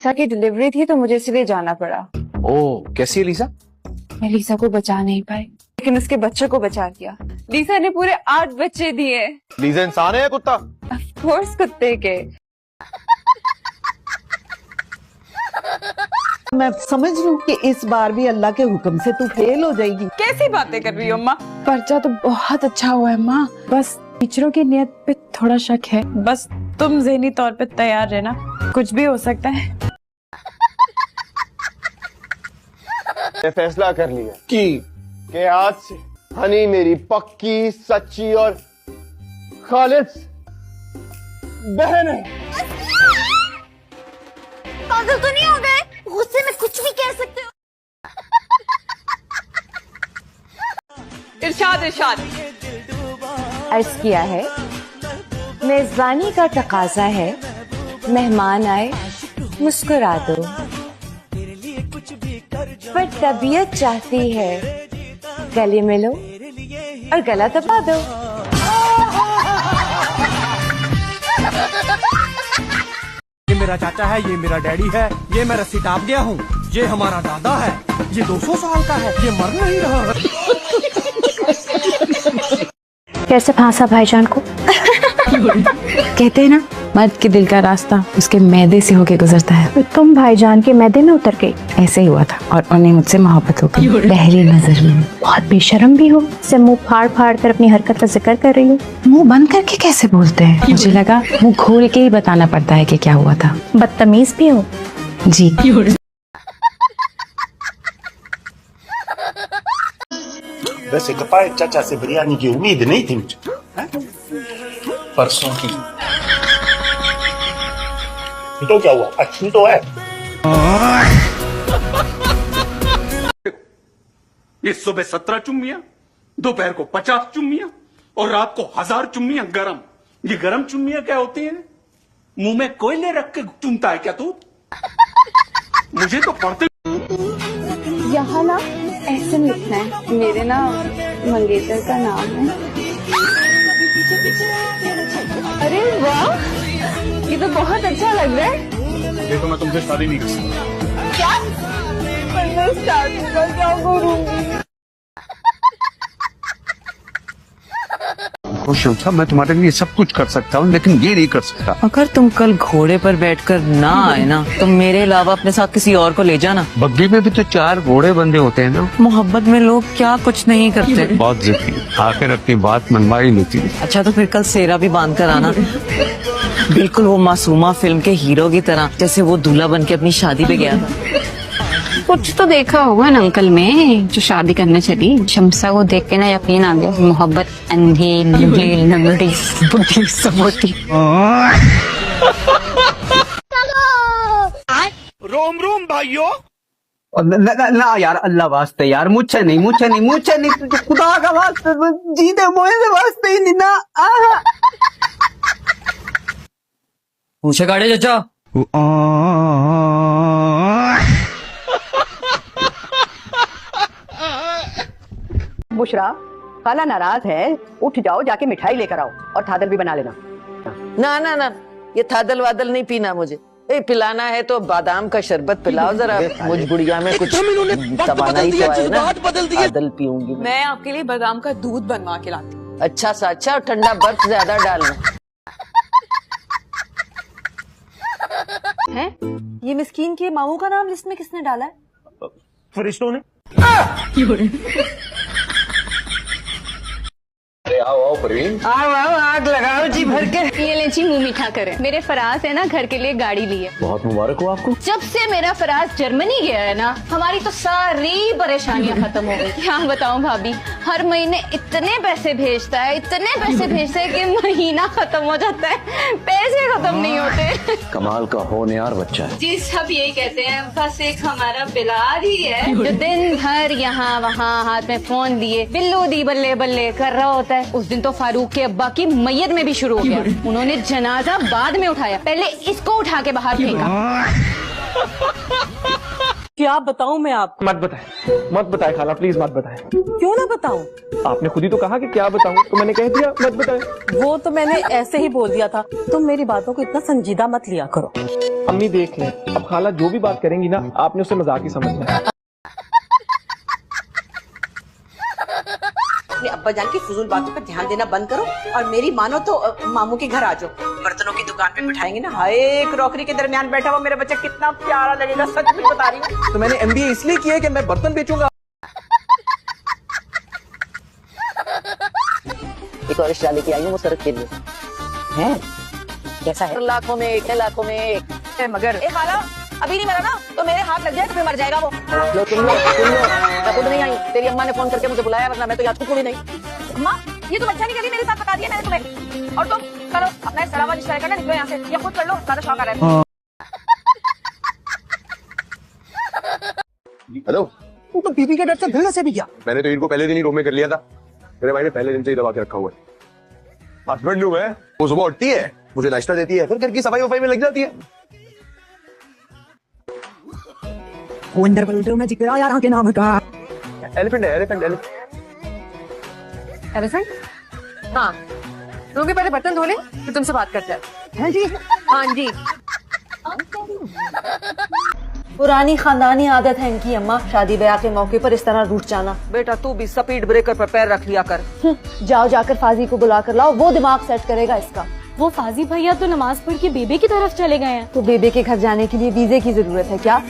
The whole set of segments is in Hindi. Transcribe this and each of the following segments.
लीसा की डिलीवरी थी तो मुझे इसलिए जाना पड़ा। ओह, कैसी है लीसा? मैं लीसा को बचा नहीं पाई, लेकिन उसके बच्चे को बचा दिया। लीसा ने पूरे 8 बच्चे दिए। लीसा इंसान है या कुत्ता? ऑफ कोर्स कुत्ते के। मैं समझ लूं कि इस बार भी अल्लाह के हुक्म से तू फेल हो जाएगी। कैसी बातें कर रही हो माँ? पर्चा तो बहुत अच्छा हुआ है माँ, बस टीचरों की नियत पे थोड़ा शक है। बस तुम ज़हनी तौर पे तैयार रहना, कुछ भी हो सकता है। मैं फैसला कर लिया कि आज से हनी मेरी पक्की, सच्ची और खालिद बहन है। पागल तो नहीं हो गए? गुस्से में कुछ भी कह सकते हो। इरशाद इरशाद। अर्ज किया है, मेजबानी का तकाजा है, मेहमान आए मुस्कुरा दो, पर तबीयत चाहती है गले मिलो और गला दबा दो। ये मेरा चाचा है, ये मेरा डैडी है, ये मैं रस्सी टाप गया हूँ, ये हमारा दादा है, ये 200 साल का है, ये मर नहीं रहा है। कैसे फांसा भाईजान को? कहते हैं ना, मर्द के दिल का रास्ता उसके मैदे से होके गुजरता है। तो तुम भाईजान के मैदे में उतर गई। ऐसे ही हुआ था और उन्हें मुझसे मोहब्बत हो गई पहली नजर में। बहुत बेशर्म भी हो, से मुंह फाड़ फाड़ कर अपनी हरकत का जिक्र कर रही हो। मुंह बंद करके कैसे बोलते हैं? मुझे लगा मुंह खोल के ही बताना पड़ता है कि क्या हुआ था। बदतमीज भी हो जी। वैसे कपाए चाचा से बिरयानी की उम्मीद नहीं थी मुझे, परसों की। तो क्या हुआ? अच्छी तो है। ये सुबह 17 चुम्मियां, दोपहर को 50 चुम्मियां और रात को 1000 चुम्मियां गरम। ये गरम चुम्मियां क्या होती हैं? मुंह में कोयले रख के चुमता है क्या तू? मुझे तो पढ़ते यहाँ ना ऐसे लिखना है, मेरे ना मंगेतर का नाम है। अरे वाह, ये तो बहुत अच्छा लग रहा है। देखो, मैं तुमसे शादी नहीं कर सकता। क्या? पर मैं स्टार्टिंग का क्या करूंगी? सोचा मैं तुम्हारे लिए सब कुछ कर सकता हूँ, लेकिन ये नहीं कर सकता। अगर तुम कल घोड़े पर बैठकर ना आए ना, तो मेरे अलावा अपने साथ किसी और को ले जाना। बग्गी में भी तो 4 घोड़े बंधे होते हैं ना। मोहब्बत में लोग क्या कुछ नहीं करते। बहुत जिद्दी, आखिर अपनी बात मनवा ही लेती है। अच्छा, तो फिर कल सेरा भी बांध कर आना, बिल्कुल वो मासूमा फिल्म के हीरो की तरह, जैसे वो दूल्हा बन के अपनी शादी पे गया था। कुछ तो देखा होगा ना अंकल में, जो शादी करने चली। शमसा को देख के ना यकीन आ गया, मोहब्बत अंधी लंगड़ी लंगड़ी बुढ़ी सबोटी। रोम रोम भाइयों। ना यार, अल्लाह वास्ते यार, मुझे नहीं, खुदा का वास्ते, जीते मोए वास्ते ही नहीं ना। पूछे गाड़े चाचा। बुशरा, खाला नाराज है, उठ जाओ, जाके मिठाई लेकर आओ और थादल भी बना लेना। ना ना ना, ये थादल वादल नहीं पीना मुझे। पिलाना है तो बादाम का शरबत पिलाओ जरा। मुझ गुड़िया में कुछ तवानाई तो आए ना। थादल पीऊंगी मैं आपके लिए बादाम का दूध बनवा के लाती हूँ। अच्छा सा अच्छा, और ठंडा बर्फ ज्यादा डालना है। ये मिस्कीन के मामू का नाम लिस्ट में किसने डाला है? फरिश्तों ने। आओ प्रवीण। आओ आग लगाओ जी भर के। ये ले जी, मुंह मीठा करे। मेरे फराज है ना, घर के लिए गाड़ी ली है। बहुत मुबारक हो आपको। जब से मेरा फराज जर्मनी गया है ना, हमारी तो सारी परेशानियां खत्म हो गई। क्या बताऊं भाभी, हर महीने इतने पैसे भेजता है कि महीना खत्म हो जाता है, पैसे खत्म नहीं होते। कमाल का होनहार बच्चा है जी, सब यही कहते हैं, बस एक हमारा बिलाल ही है जो दिन भर यहाँ वहाँ हाथ में फोन लिए बिल्लू दी बल्ले बल्ले कर रहा होता है। उस दिन तो फारूक के अब्बा की मैयत में भी शुरू हो गया। उन्होंने जनाजा बाद में उठाया, पहले इसको उठा के बाहर फेंका। क्या क्या बताऊं मैं आपको? मत बताए खाला, प्लीज मत बताए। क्यों ना बताऊं? आपने खुद ही तो कहा कि क्या बताऊं, तो मैंने कह दिया मत बताए। वो तो मैंने ऐसे ही बोल दिया था। तुम मेरी बातों को इतना संजीदा मत लिया करो। अम्मी देख लें, अब खाला जो भी बात करेंगी ना, आपने उसे मजाक ही समझना है। अपने अब्बा जान की फजूल बातों पर ध्यान देना बंद करो और मेरी मानो तो मामू के घर आ जाओ। बर्तनों की दुकान पे बिठाएंगे ना, हाय क्रॉकरी के दरमियान बैठा हुआ मेरा बच्चा कितना प्यारा लगेगा, सच में बता रही हूँ। तो मैंने MBA इसलिए किया है कि मैं बर्तन बेचूंगा। एक और रिश्ता लेके आई हूँ वो सड़क के लिए है, कैसा है? लाखों में एक है, लाखों में एक है मगर ए खाला, अभी नहीं मरा ना तो मेरे हाथ लग जाए तो फिर मर जाएगा वो। लो तुम मैं खुद नहीं आई, तेरी अम्मा ने फोन करके मुझे बुलाया, वरना मैं तो याद भी नहीं। अम्मा ये तुम अच्छा नहीं करी, मेरे साथ पका दिया मैंने तुम्हें। और तुम करो अपना सड़ा हुआ रिश्ता करना, निकलो यहाँ से, या खुद कर लो, ज्यादा शौक आ रहा है। हेलो, तू तो बीबी के डर से दिल से भी गया। मैंने तो इनको पहले दिन ही रूम में कर लिया था। मेरे भाई ने पहले दिन से ही दबा के रखा हुआ है। हस्बैंड लू है, वो सुबह उठती है, मुझे नाश्ता देती है, फिर घर की सफाई वफाई में लग जाती है। वो अंदर पलटे में जिक्र यार के नाम का एलिफेंट है, एलिफेंट एलिफेंट? हाँ, लोगे पहले बर्तन धो ले, फिर तुमसे बात करते हैं। हैं जी? हाँ जी। पुरानी खानदानी आदत है इनकी अम्मा, शादी ब्याह के मौके पर इस तरह रूठ जाना। बेटा तू भी स्पीड ब्रेकर पर पैर रख लिया कर। जाओ जाकर फाजी को बुला कर लाओ, वो दिमाग सेट करेगा इसका। वो फाजी भैया तो नमाज पढ़ के बेबे की तरफ चले गए हैं। तो बेबे के घर जाने के लिए वीजे की जरूरत है क्या?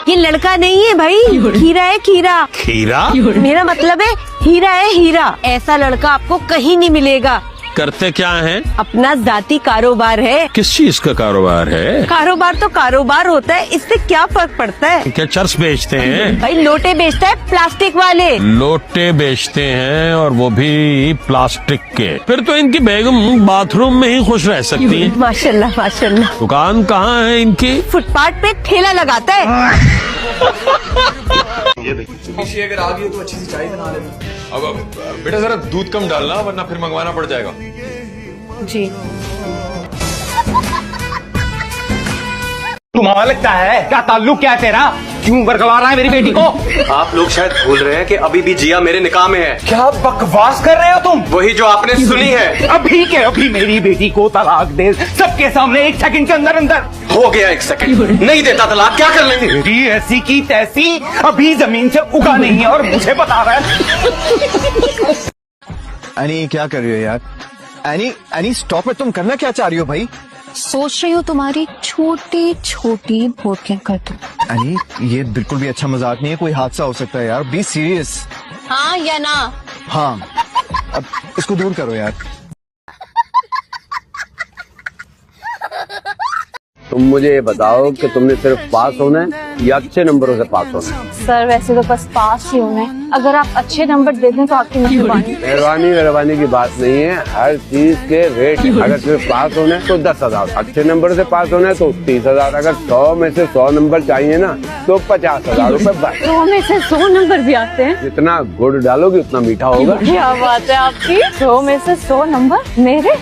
ये लड़का नहीं है भाई, खीरा है खीरा। खीरा? मेरा मतलब है हीरा है हीरा। ऐसा लड़का आपको कहीं नहीं मिलेगा। करते क्या हैं? अपना जाती कारोबार है। किस चीज का कारोबार है? कारोबार तो कारोबार होता है, इससे क्या फर्क पड़ता है? क्या चर्च बेचते हैं? भाई लोटे बेचता है प्लास्टिक वाले। लोटे बेचते हैं और वो भी प्लास्टिक के। फिर तो इनकी बेगम बाथरूम में ही खुश रह सकती है। माशाल्लाह माशाल्लाह। दुकान कहाँ है इनकी? फुटपाथ पे ठेला लगाता है। अगर आ गई तो अच्छी सी चाय बना लेना। अब बेटा जरा दूध कम डालना, वरना फिर मंगवाना पड़ जाएगा। जी। तुम्हारा लगता है क्या ताल्लुक क्या है तेरा? क्यों बरकवा रहा है मेरी बेटी को? आप लोग शायद भूल रहे हैं कि अभी भी जिया मेरे निकाह में है। क्या बकवास कर रहे हो तुम? वही जो आपने सुनी है। अभी के अभी मेरी बेटी को तलाक दे, सबके सामने 1 सेकंड के अंदर अंदर। हो गया 1 सेकंड, नहीं देता तलाक, क्या कर लेंगे? बेटी ऐसी की तैसी अभी जमीन से उगा नहीं है और मुझे बता रहा है। एनी क्या कर रही हो यार? एनी स्टॉप इट, तुम करना क्या चाह रही हो भाई? सोच रही हूँ तुम्हारी छोटी छोटी भोटियां कर दूं। एनी ये बिल्कुल भी अच्छा मजाक नहीं है, कोई हादसा हो सकता है यार, बी सीरियस। हाँ या ना? हाँ, अब इसको दूर करो यार। तुम मुझे ये बताओ कि तुमने सिर्फ पास होना है या अच्छे नंबरों से पास होना है? सर वैसे तो बस पास ही होना है, अगर आप अच्छे नंबर दे दें तो आपकी मेहरबानी। मेहरबानी की बात नहीं है, हर चीज के रेट। अगर सिर्फ पास होना है तो 10,000, अच्छे नंबर से पास होना है तो 30,000, अगर 100 में से 100 नंबर चाहिए ना तो 50,000 रूपए बस। 100 में से 100 नंबर भी आते हैं? जितना गुड़ डालोगे उतना मीठा होगा। क्या बात है आपकी, 100 में से 100 नंबर मेरे।